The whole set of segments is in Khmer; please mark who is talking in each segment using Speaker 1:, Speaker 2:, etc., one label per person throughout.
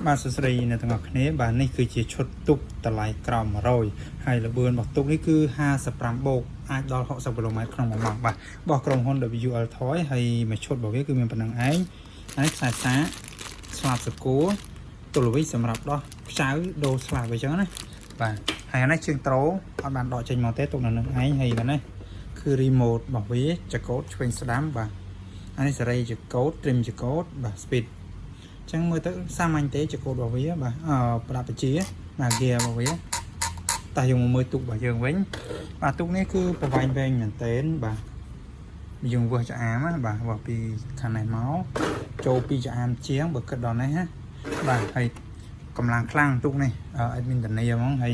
Speaker 1: បាទសួស្តីអ្នកទាំងអស់គ្នាបាទនេះគឺជាឈុតទុកតម្លៃក្រោម100ហើយល្បឿនរបស់ទុកនេះគឺ55បូកអាចដល់60គីឡូម៉ែត្រក្នុង1ម៉ោងបាទរបស់ក្រុមហ៊ុន WL Toy ហើយមួយឈុតរបស់វាគឺមានប៉ុណ្ណឹងឯងហើយខ្សែសាស្លាបសកួរទូលវីសម្រាប់ដោះខ្ចៅដូរស្លាបអញ្ចឹងណាបាទហើយនេះជើងត្រូអត់បានដកចេញមកទេទុកនៅនឹងឯងហើយនេះគឺ remote របស់វាចកូតឆ្វេងស្ដាំបាទអានេះសេរីចកូត trim ចកូតបាទ speedចឹងមើលទៅសាមញ្ញទេចកូតរបស់វាបាទប្រដាប់បជាបាទ gear របស់វាតែយើងមកមើលទូករបស់យើងវិញបាទទូកនេះគឺប្រវែងវែងមែនទែនបាទយើងវាស់ចាអាមបាទវាស់ពីខាងនេះមកចូលពីចាអាមជាងបើគិតដល់នេះណាបាទហើយកម្លាំងខ្លាំងទូកនេះអេដមីនតានីហ្មងហើយ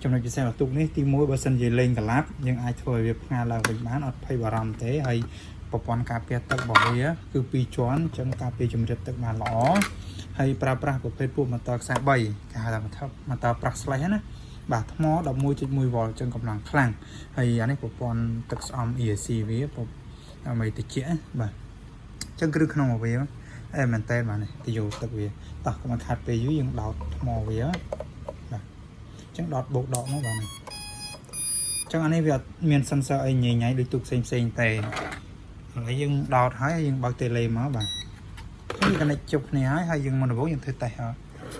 Speaker 1: ចំណុចពិសេសរបស់ទូកនេះទី1បើសិនជាលេងកឡាប់យើងអាចធ្វើឲ្យវាផ្ងាឡើងវិញបានអត់ភ័យបារម្ភទេហើយប្រព័ន្ធការពារទឹករបស់វាគឺ2ជាន់អញ្ចឹងការពារជំរាបទឹកបានល្អហើយប្រើប្រាស់ប្រភេទពួកម៉ូទ័រខ្សែ3គេហៅថាម៉ូទ័រប្រាស់ស្លេះណាបាទថ្ម 11.1 វ៉ុលអញ្ចឹងកម្លាំងខ្លាំងហើយអានេះប្រព័ន្ធទឹកស្អំ EAC វាដើម្បីតិចបាទអញ្ចឹងគ្រឹះក្នុងរបស់វាមែនតើបាទនេះទៅយកទឹកវាតោះកុំខាត់ពេលយូរយើងដោតថ្មវាបាទអញ្ចឹងដោតបូកដកមកបាទនេះអញ្ចឹងអានេះវាអត់មាន sensor អីញ៉ៃដូចទូកផ្សេងទេហើយយើងដោតហើយយើងបើកតេឡេមកបាទនេះកណិចជប់គ្នាហើយយើងមុនដំបូងយើងធ្វើតេស្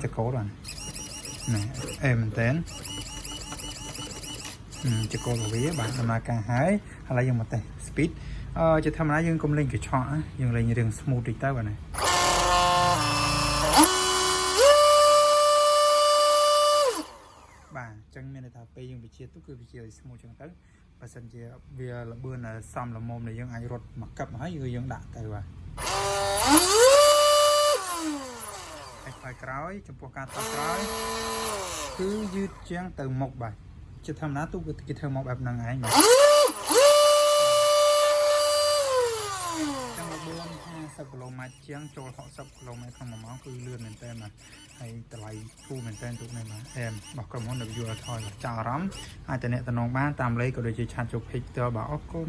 Speaker 1: តចកូតបាទនេះមែនតើចកូតរបស់វាបាទដំណើរការហើយឥឡូវយើងមកតេស្ត speed ជាធម្មតាយើងកុំលេងកញ្ឆក់យើងលេងរឿង smooth តិចទៅបាទនេះបាទអញ្ចឹងមានន័យថាពេលយើងវិជាទុកគឺវិជាឲ្យ smooth អញ្ចឹងទៅបើសិនជាវាល្បឿនសំល្មមដែលយើងអាចរត់មកកឹបហើយយើងដាក់ទៅបាទហើយក្រោយចំពោះការតក្រោយគឺយឺតជាងទៅមុខបាទជាធម្មតាទូកគេធ្វើមកបែបហ្នឹងឯងបាទចាំល្បឿន50គីឡូម៉ែត្រជាងចូល60គីឡូម៉ែត្រក្នុង1ម៉ោងគឺលឿនមែនតើបាទហើយតម្លៃធូរមែនតើទូកនេះបាទរបស់ក្រុមហ៊ុន WL Toy ចាស់អារម្មណ៍អាចតំណងបានតាមលេខក៏ដូចជាឆាតចូល page ផ្ទាល់បាទអរគុណ